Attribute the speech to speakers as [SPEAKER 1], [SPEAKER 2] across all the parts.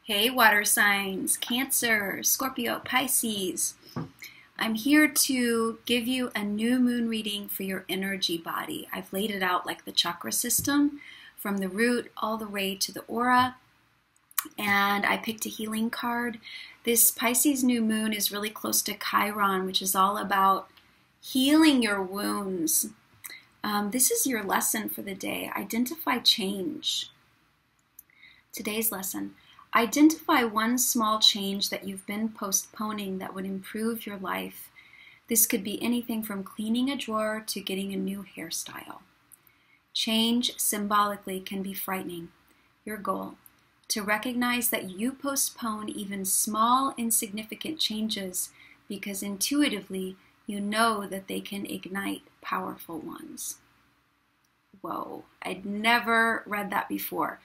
[SPEAKER 1] Hey, water signs, Cancer, Scorpio, Pisces. I'm here to give you a new moon reading for your energy body. I've laid it out like the chakra system from the root all the way to the aura. And I picked a healing card. This Pisces new moon is really close to Chiron, which is all about healing your wounds. This is your lesson for the day. Identify change. Today's lesson. Identify one small change that you've been postponing that would improve your life. This could be anything from cleaning a drawer to getting a new hairstyle. Change symbolically can be frightening. Your goal, to recognize that you postpone even small, insignificant changes because intuitively you know that they can ignite powerful ones. Whoa, I'd never read that before.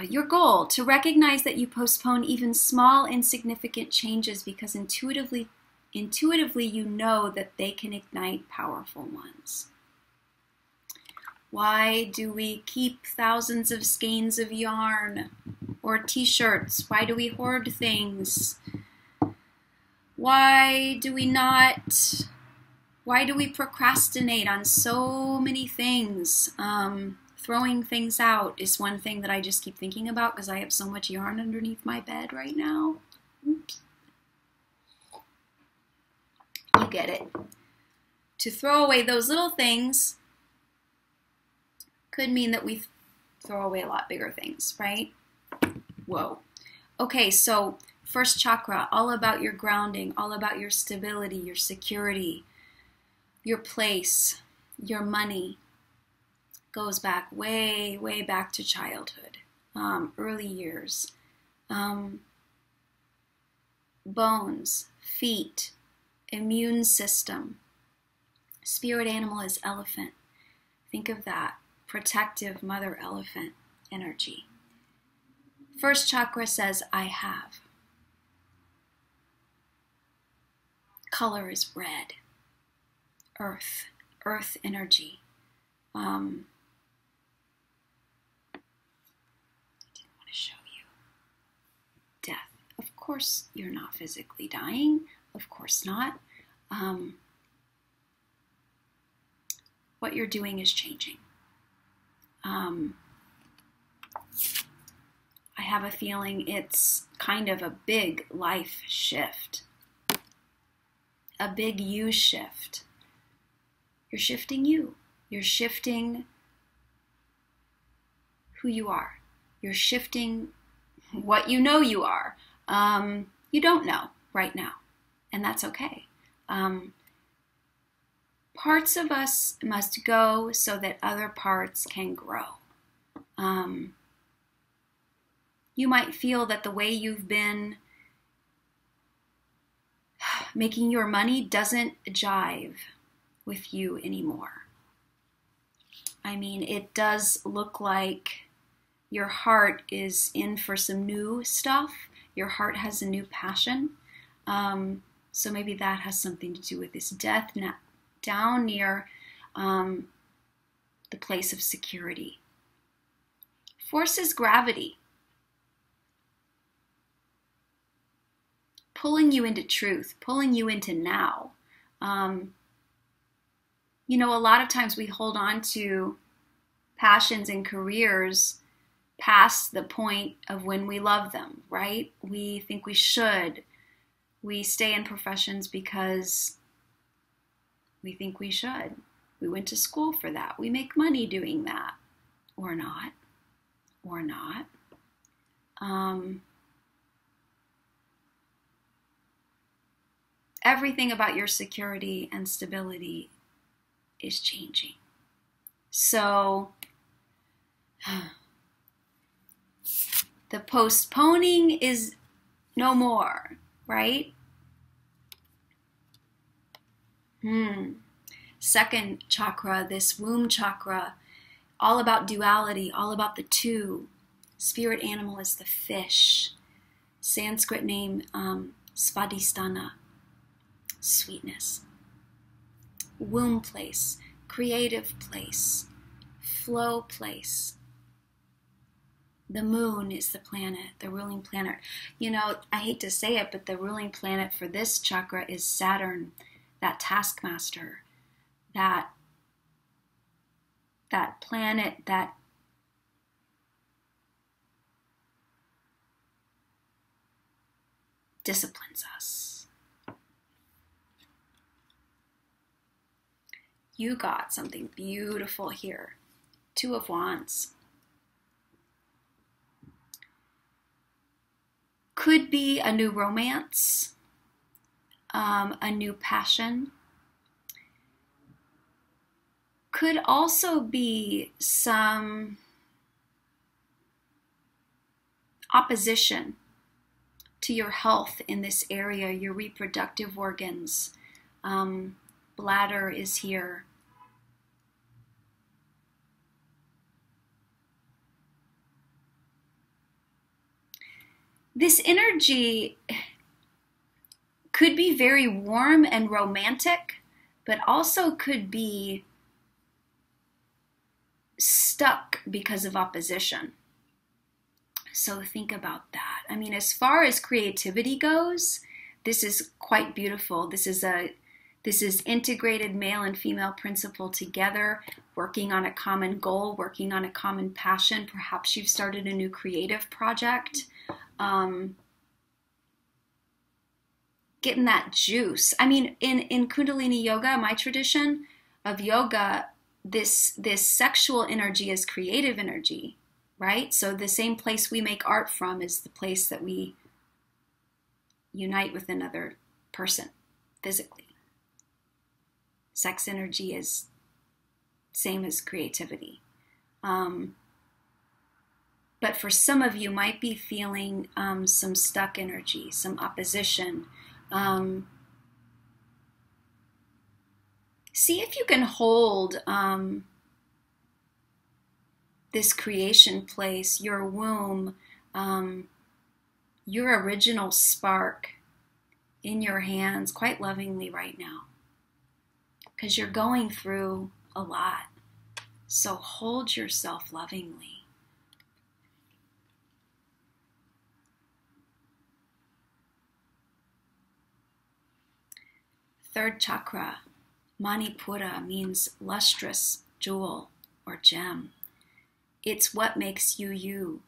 [SPEAKER 1] Your goal, to recognize that you postpone even small, insignificant changes because intuitively you know that they can ignite powerful ones. Why do we keep thousands of skeins of yarn or t-shirts? Why do we hoard things? Why do we procrastinate on so many things? Throwing things out is one thing that I just keep thinking about because I have so much yarn underneath my bed right now. Oops. You get it. To throw away those little things could mean that we throw away a lot bigger things, right? Whoa. Okay, so first chakra, all about your grounding, all about your stability, your security, your place, your money. Goes back way, way back to childhood, early years. Bones, feet, immune system. Spirit animal is elephant. Think of that. Protective mother elephant energy. First chakra says, I have. Color is red. Earth energy. Show you death. Of course you're not physically dying. Of course not. What you're doing is changing. I have a feeling it's kind of a big life shift. A big you shift. You're shifting you. You're shifting who you are. You're shifting what you know you are. You don't know right now, and that's okay. Parts of us must go so that other parts can grow. You might feel that the way you've been making your money doesn't jive with you anymore. I mean, it does look like your heart is in for some new stuff. Your heart has a new passion. So maybe that has something to do with this death down near the place of security. Force is gravity. Pulling you into truth, pulling you into now. You know, a lot of times we hold on to passions and careers past the point of when we love them, right? We think we should. We stay in professions because we think we should. We went to school for that. We make money doing that. Or not. Or not. Everything about your security and stability is changing. So the postponing is no more, right? Second chakra, this womb chakra, all about duality, all about the two. Spirit animal is the fish. Sanskrit name, Svadhisthana, sweetness. Womb place, creative place, flow place. The moon is the planet, the ruling planet. You know, I hate to say it, but the ruling planet for this chakra is Saturn, that taskmaster, that planet that disciplines us. You got something beautiful here. Two of Wands. Could be a new romance, a new passion. Could also be some opposition to your health in this area, your reproductive organs. Bladder is here. This energy could be very warm and romantic, but also could be stuck because of opposition. So think about that. I mean, as far as creativity goes, this is quite beautiful. This is integrated male and female principle together, working on a common goal, working on a common passion. Perhaps you've started a new creative project. Getting that juice. I mean, in Kundalini Yoga, my tradition of yoga, this sexual energy is creative energy, right? So the same place we make art from is the place that we unite with another person physically. Sex energy is same as creativity. But for some of you might be feeling some stuck energy, some opposition. See if you can hold this creation place, your womb, your original spark in your hands quite lovingly right now. Because you're going through a lot. So hold yourself lovingly. Third chakra, Manipura, means lustrous jewel or gem. It's what makes you you.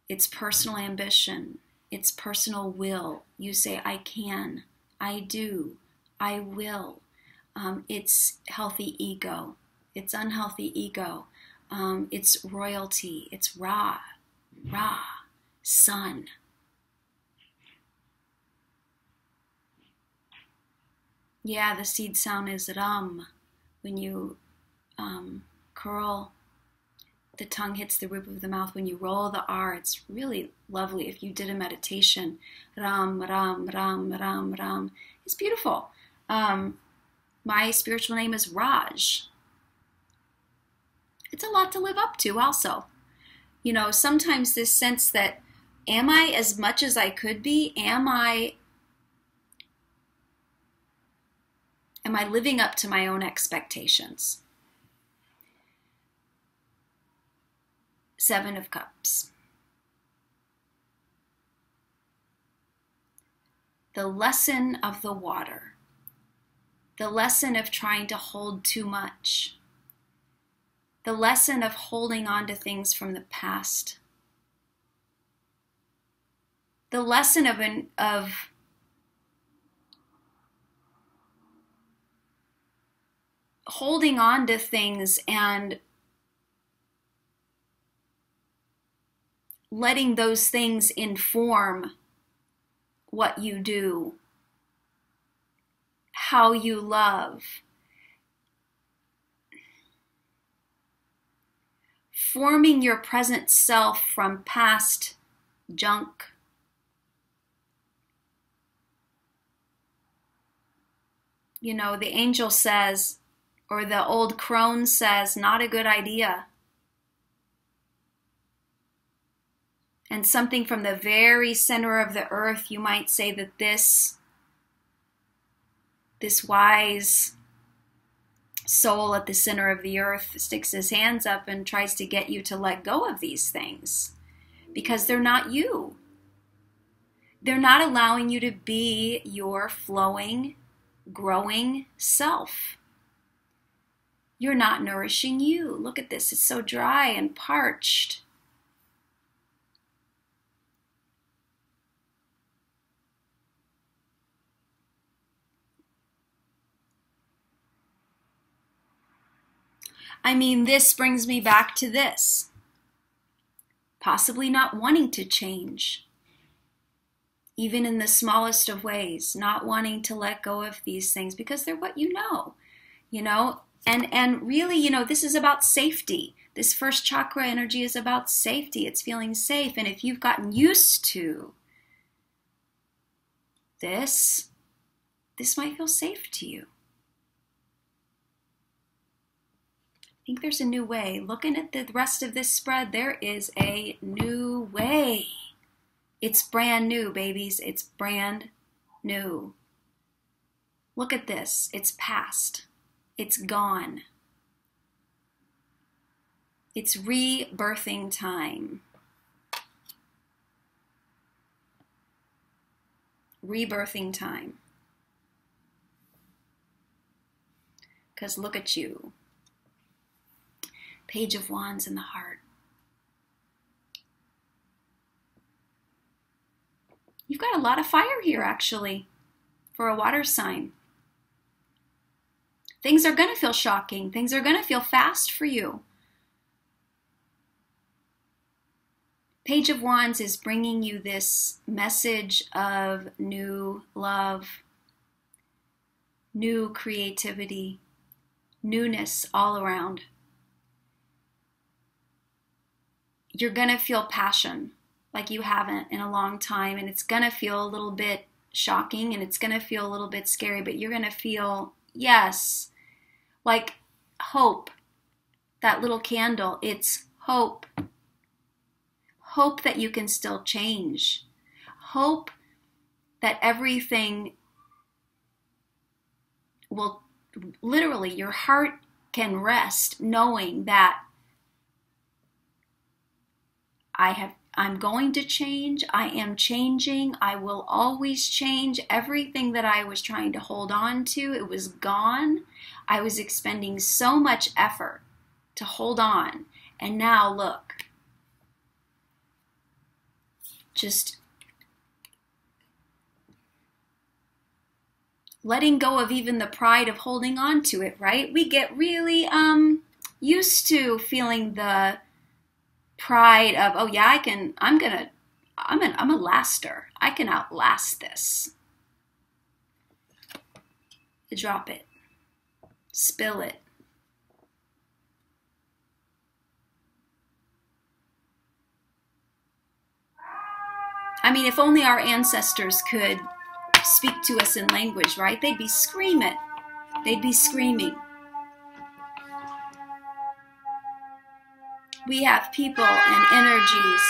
[SPEAKER 1] It's personal ambition. It's personal will. You say, I can, I do, I will. It's healthy ego. It's unhealthy ego. It's royalty. It's Ra, sun. Yeah, the seed sound is Ram. When you curl, the tongue hits the roof of the mouth. When you roll the R, it's really lovely. If you did a meditation, Ram, Ram, Ram, Ram, Ram. It's beautiful. My spiritual name is Raj. It's a lot to live up to also. You know, sometimes this sense that, am I as much as I could be? Am I living up to my own expectations? Seven of Cups. The lesson of the water. The lesson of trying to hold too much. The lesson of holding on to things from the past. The lesson of holding on to things and letting those things inform what you do, how you love, forming your present self from past junk. You know, the angel says, or the old crone says, not a good idea. And something from the very center of the earth, you might say that this wise soul at the center of the earth sticks his hands up and tries to get you to let go of these things. because they're not you. They're not allowing you to be your flowing, growing self. You're not nourishing you. Look at this. It's so dry and parched. I mean, this brings me back to this. Possibly not wanting to change. Even in the smallest of ways, not wanting to let go of these things because they're what you know? And really, this is about safety. This first chakra energy is about safety. It's feeling safe. And if you've gotten used to this might feel safe to you. I think there's a new way. Looking at the rest of this spread, there is a new way. It's brand new, babies. It's brand new. Look at this. It's past. It's gone. It's rebirthing time. Rebirthing time. Because look at you. Page of Wands in the heart. You've got a lot of fire here, actually, for a water sign. Things are going to feel shocking. Things are going to feel fast for you. Page of Wands is bringing you this message of new love, new creativity, newness all around. You're going to feel passion like you haven't in a long time, and it's going to feel a little bit shocking, and it's going to feel a little bit scary, but you're going to feel, yes, like hope. That little candle, it's hope. Hope that you can still change. Hope that everything will, literally, your heart can rest knowing that I'm going to change. I am changing. I will always change. Everything that I was trying to hold on to, it was gone. I was expending so much effort to hold on. And now look, just letting go of even the pride of holding on to it, right? We get really used to feeling the pride of, oh yeah, I'm a laster. I can outlast this. Drop it. Spill it. I mean, if only our ancestors could speak to us in language, right? They'd be screaming. They'd be screaming. We have people and energies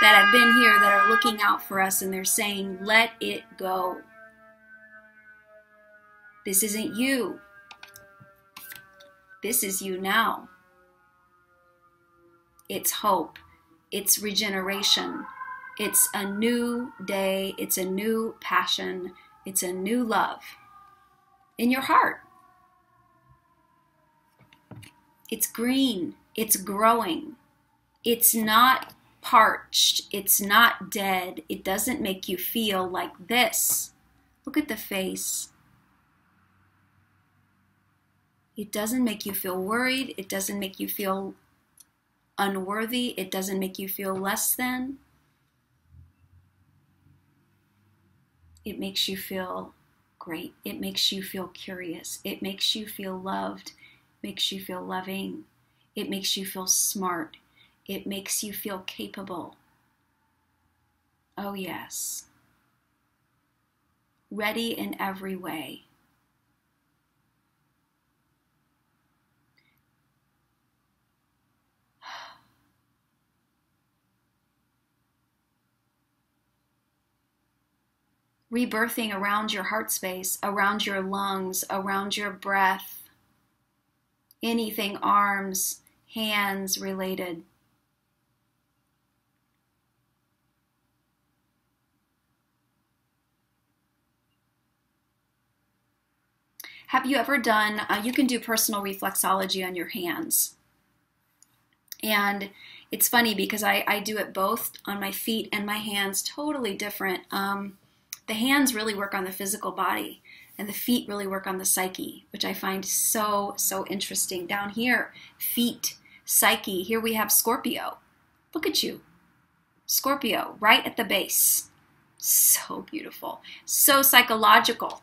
[SPEAKER 1] that have been here that are looking out for us, and they're saying, let it go. This isn't you. This is you now. It's hope. It's regeneration. It's a new day. It's a new passion. It's a new love in your heart. It's green. It's growing. It's not parched. It's not dead. It doesn't make you feel like this. Look at the face. It doesn't make you feel worried. It doesn't make you feel unworthy. It doesn't make you feel less than. It makes you feel great. It makes you feel curious. It makes you feel loved. It makes you feel loving. It makes you feel smart. It makes you feel capable. Oh yes. Ready in every way. Rebirthing around your heart space, around your lungs, around your breath, anything arms, hands related. Have you ever done, you can do personal reflexology on your hands. And it's funny because I do it both on my feet and my hands, totally different. The hands really work on the physical body, and the feet really work on the psyche, which I find so, so interesting. Down here, feet, psyche. Here we have Scorpio. Look at you. Scorpio, right at the base. So beautiful. So psychological.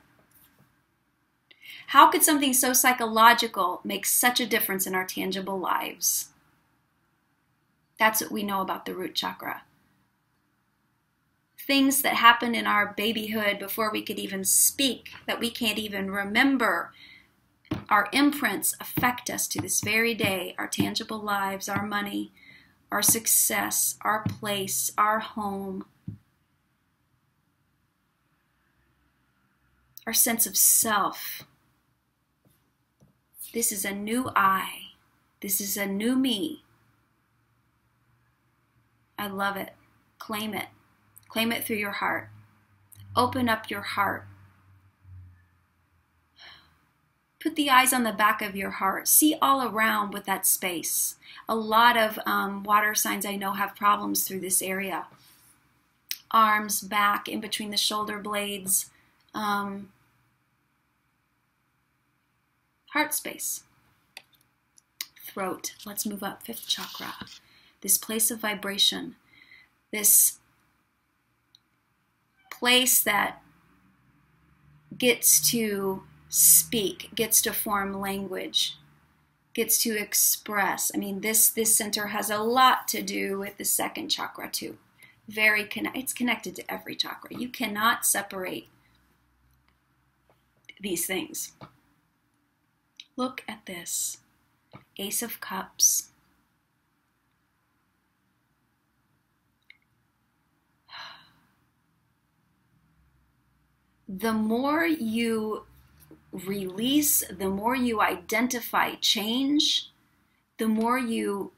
[SPEAKER 1] How could something so psychological make such a difference in our tangible lives? That's what we know about the root chakra. Things that happened in our babyhood before we could even speak, that we can't even remember, our imprints affect us to this very day. Our tangible lives, our money, our success, our place, our home, our sense of self. This is a new I. This is a new me. I love it. Claim it. Claim it through your heart. Open up your heart. Put the eyes on the back of your heart. See all around with that space. A lot of water signs I know have problems through this area. Arms, back, in between the shoulder blades. Heart space. Throat. Let's move up. 5th chakra. This place of vibration. This place that gets to speak, gets to form language, gets to express. I mean, this center has a lot to do with the 2nd chakra too. It's connected to every chakra. You cannot separate these things. Look at this. Ace of Cups. The more you release, the more you identify change, the more you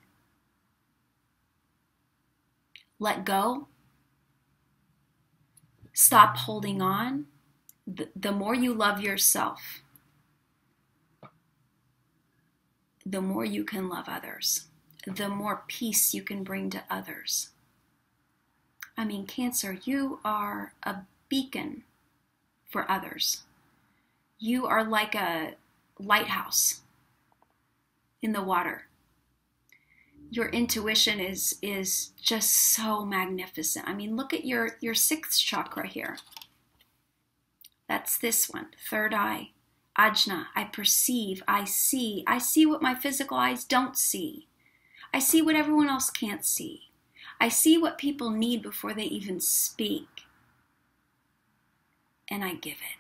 [SPEAKER 1] let go, stop holding on, the more you love yourself, the more you can love others, the more peace you can bring to others. I mean, Cancer, you are a beacon for others. You are like a lighthouse in the water. Your intuition is just so magnificent. I mean, look at your 6th chakra here. That's this one, 3rd eye. Ajna, I perceive, I see. I see what my physical eyes don't see. I see what everyone else can't see. I see what people need before they even speak. And I give it.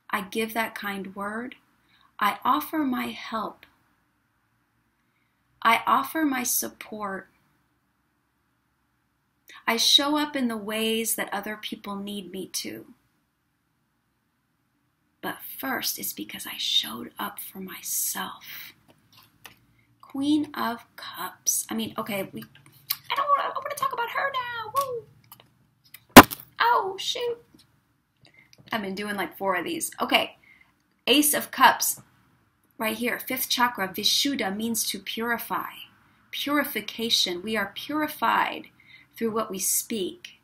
[SPEAKER 1] I give that kind word. I offer my help. I offer my support. I show up in the ways that other people need me to. But first, it's because I showed up for myself. Queen of Cups. I mean, okay, I want to talk about her now. Woo. Oh, shoot. I've been doing like 4 of these. Okay, Ace of Cups, right here, 5th chakra, Vishuddha means to purify. Purification. We are purified through what we speak.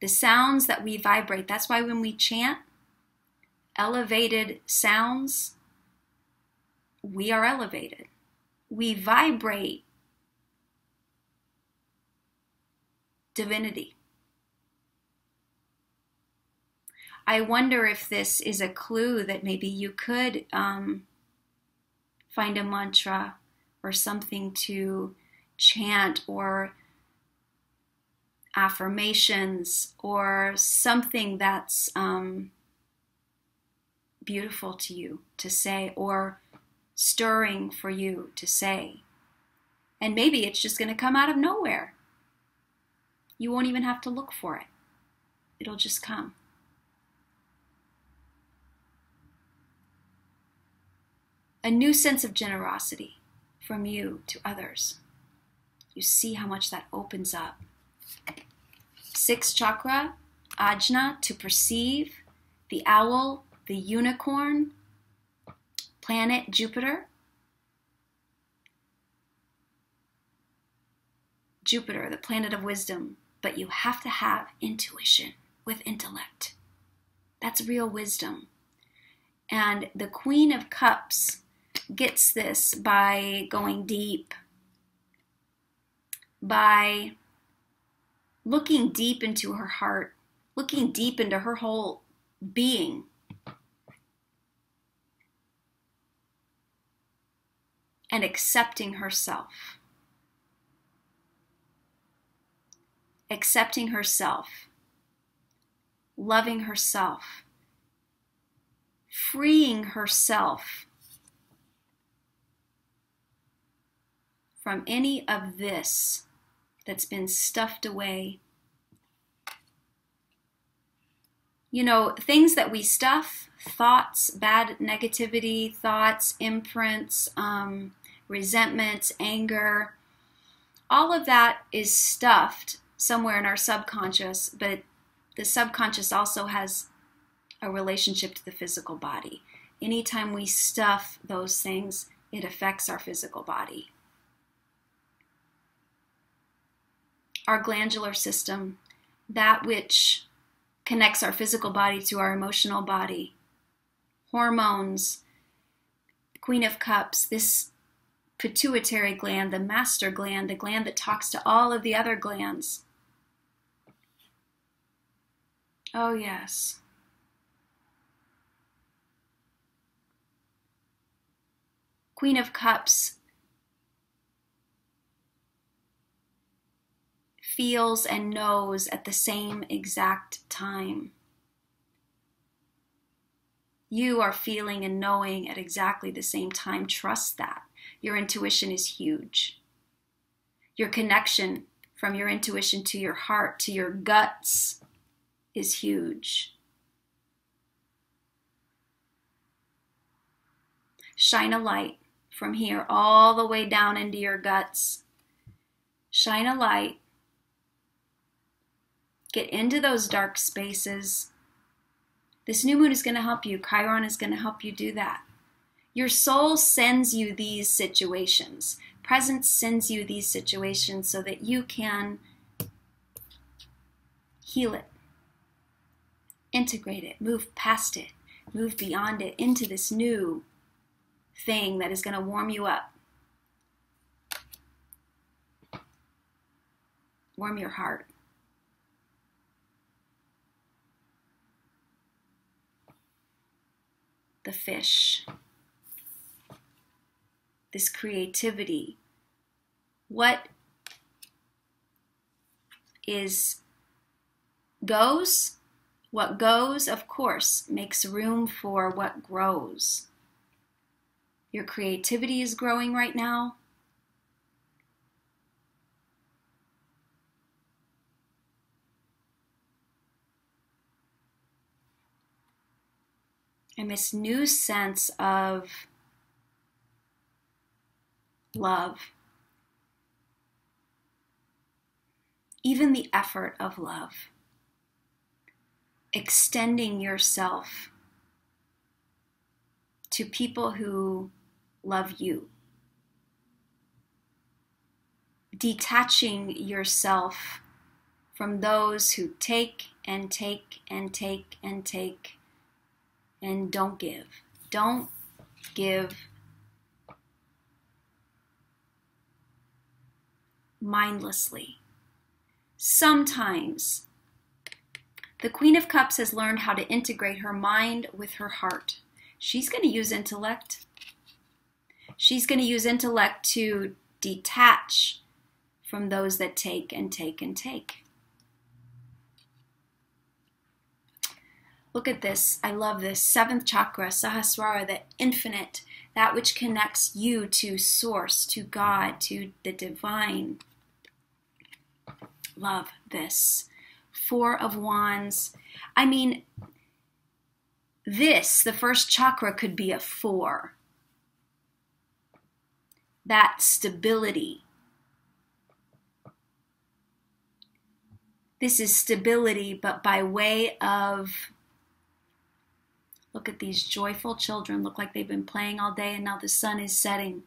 [SPEAKER 1] The sounds that we vibrate. That's why when we chant elevated sounds, we are elevated. We vibrate divinity. I wonder if this is a clue that maybe you could find a mantra or something to chant, or affirmations, or something that's beautiful to you to say, or stirring for you to say. And maybe it's just going to come out of nowhere. You won't even have to look for it. It'll just come. A new sense of generosity from you to others. You see how much that opens up. 6th chakra, Ajna, to perceive, the owl, the unicorn, planet Jupiter. Jupiter, the planet of wisdom, but you have to have intuition with intellect. That's real wisdom. And the Queen of Cups gets this by going deep, by looking deep into her heart, looking deep into her whole being. And accepting herself. Accepting herself. Loving herself. Freeing herself from any of this that's been stuffed away. You know, things that we stuff, thoughts, bad negativity, thoughts, imprints, resentments, anger, all of that is stuffed somewhere in our subconscious, but the subconscious also has a relationship to the physical body. Anytime we stuff those things, it affects our physical body. Our glandular system, that which connects our physical body to our emotional body, hormones, Queen of Cups, this pituitary gland, the master gland, the gland that talks to all of the other glands. Oh, yes. Queen of Cups feels and knows at the same exact time. You are feeling and knowing at exactly the same time. Trust that. Your intuition is huge. Your connection from your intuition to your heart, to your guts, is huge. Shine a light from here all the way down into your guts. Shine a light. Get into those dark spaces. This new moon is going to help you. Chiron is going to help you do that. Your soul sends you these situations. Presence sends you these situations so that you can heal it, integrate it, move past it, move beyond it into this new thing that is going to warm you up. Warm your heart. The fish. This creativity. What goes? What goes, of course, makes room for what grows. Your creativity is growing right now. And this new sense of love, even the effort of love, extending yourself to people who love you, detaching yourself from those who take and take and take and take and don't give. Don't give mindlessly. Sometimes the Queen of Cups has learned how to integrate her mind with her heart. She's going to use intellect. She's going to use intellect to detach from those that take and take and take. Look at this. I love this. Seventh chakra, Sahasrara, the infinite, that which connects you to source, to God, to the divine. Love this. Four of Wands. I mean, this, the first chakra, could be a 4. That stability. This is stability, but by way of, Look at these joyful children. Look like they've been playing all day and now the sun is setting.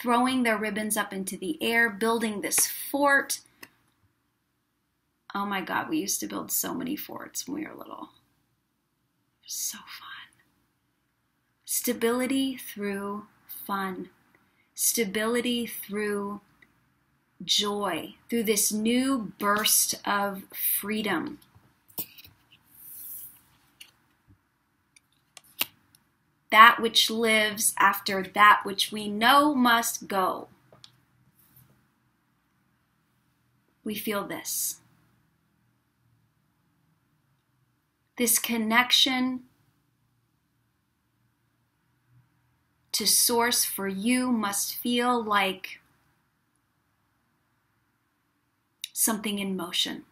[SPEAKER 1] Throwing their ribbons up into the air, building this fort. Oh my God, we used to build so many forts when we were little. It was so fun. Stability through fun. Stability through joy, through this new burst of freedom. That which lives after that which we know must go. We feel this. This connection to source for you must feel like something in motion.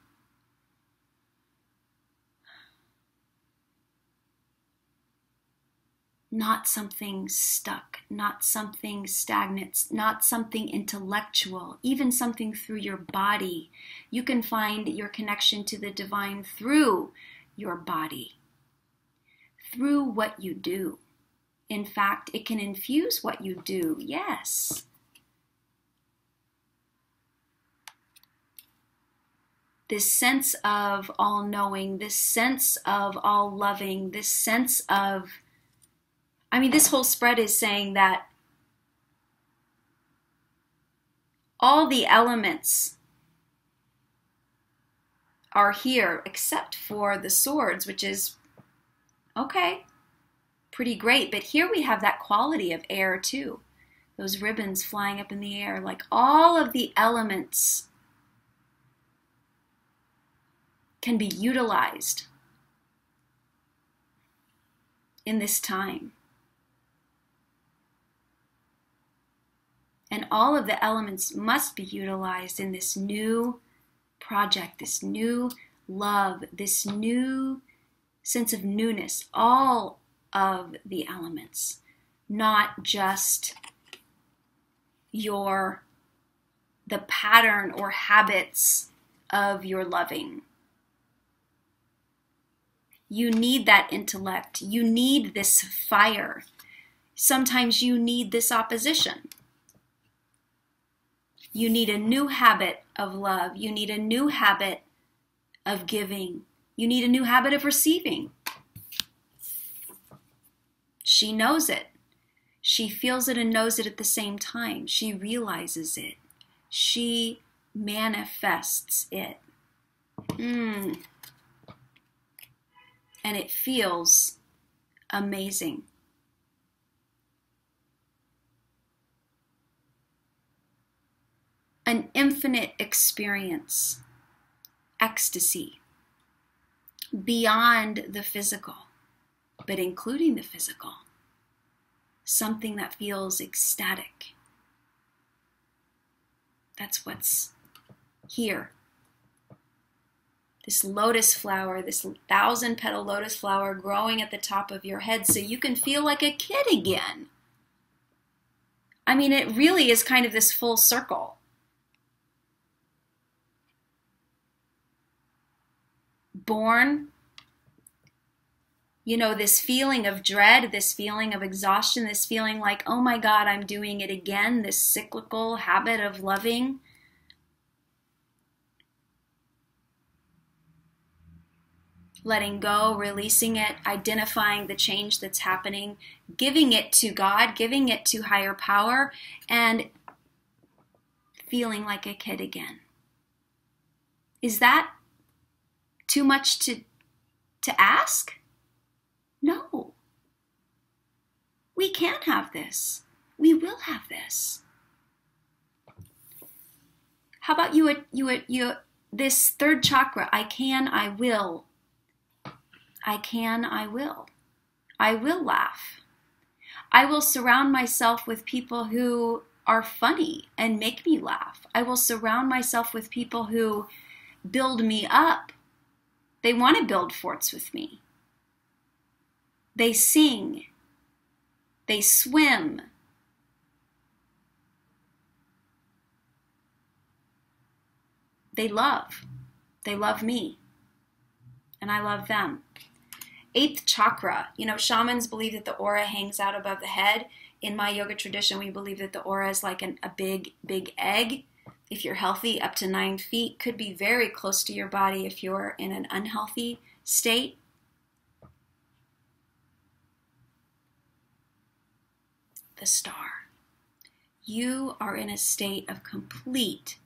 [SPEAKER 1] Not something stuck, not something stagnant, not something intellectual, even something through your body. You can find your connection to the divine through your body, through what you do. In fact, it can infuse what you do, yes. This sense of all-knowing, this sense of all-loving, this sense of, this whole spread is saying that all the elements are here except for the swords, which is, okay, pretty great. But here we have that quality of air too. Those ribbons flying up in the air, like all of the elements can be utilized in this time. And all of the elements must be utilized in this new project, this new love, this new sense of newness, all of the elements, not just the pattern or habits of your loving. You need that intellect. You need this fire. Sometimes you need this opposition. You need a new habit of love. You need a new habit of giving. You need a new habit of receiving. She knows it. She feels it and knows it at the same time. She realizes it. She manifests it. And it feels amazing. An infinite experience, ecstasy, beyond the physical, but including the physical. Something that feels ecstatic. That's what's here. This lotus flower, this 1,000-petal lotus flower growing at the top of your head so you can feel like a kid again. It really is kind of this full circle. Born, this feeling of dread, this feeling of exhaustion, this feeling like, oh my God, I'm doing it again, this cyclical habit of loving. Letting go, releasing it, identifying the change that's happening, giving it to God, giving it to higher power, and feeling like a kid again. Is that too much to ask? No. We can have this. We will have this. How about you this third chakra, I can, I will. I can, I will. I will laugh. I will surround myself with people who are funny and make me laugh. I will surround myself with people who build me up. They want to build forts with me. They sing. They swim. They love. They love me. And I love them. 8th chakra. You know, shamans believe that the aura hangs out above the head. In my yoga tradition, we believe that the aura is like a big, big egg. If you're healthy, up to 9 feet, could be very close to your body if you're in an unhealthy state. The star. You are in a state of complete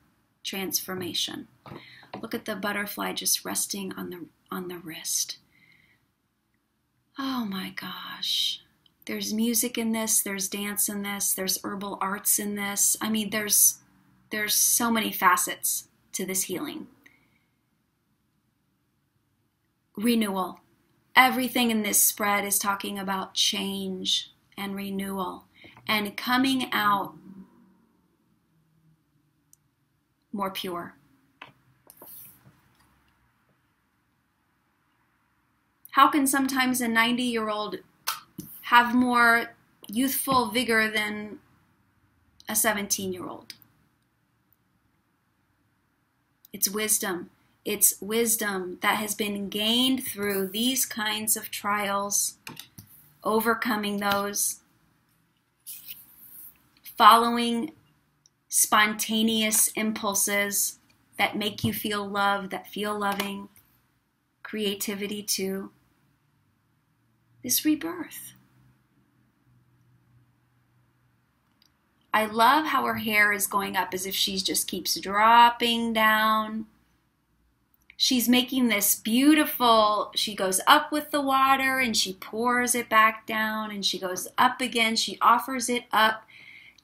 [SPEAKER 1] transformation. Look at the butterfly just resting on the wrist. Oh my gosh. There's music in this, there's dance in this, there's herbal arts in this. I mean, there's so many facets to this healing. Renewal. Everything in this spread is talking about change and renewal and coming out more pure. How can sometimes a 90-year-old have more youthful vigor than a 17-year-old? It's wisdom. It's wisdom that has been gained through these kinds of trials, overcoming those, following spontaneous impulses that make you feel loved, that feel loving, creativity too. This rebirth. I love how her hair is going up as if she just keeps dropping down. She's making this beautiful, she goes up with the water and she pours it back down and she goes up again. She offers it up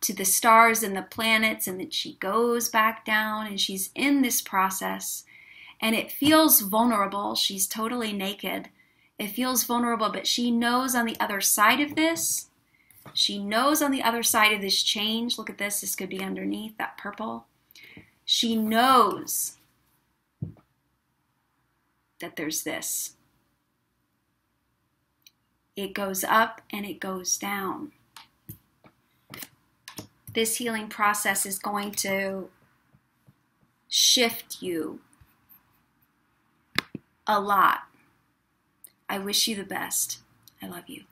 [SPEAKER 1] to the stars and the planets and then she goes back down and she's in this process and it feels vulnerable. She's totally naked. It feels vulnerable, but she knows on the other side of this, she knows on the other side of this change, look at this, this could be underneath that purple. She knows that there's this. It goes up and it goes down. This healing process is going to shift you a lot. I wish you the best. I love you.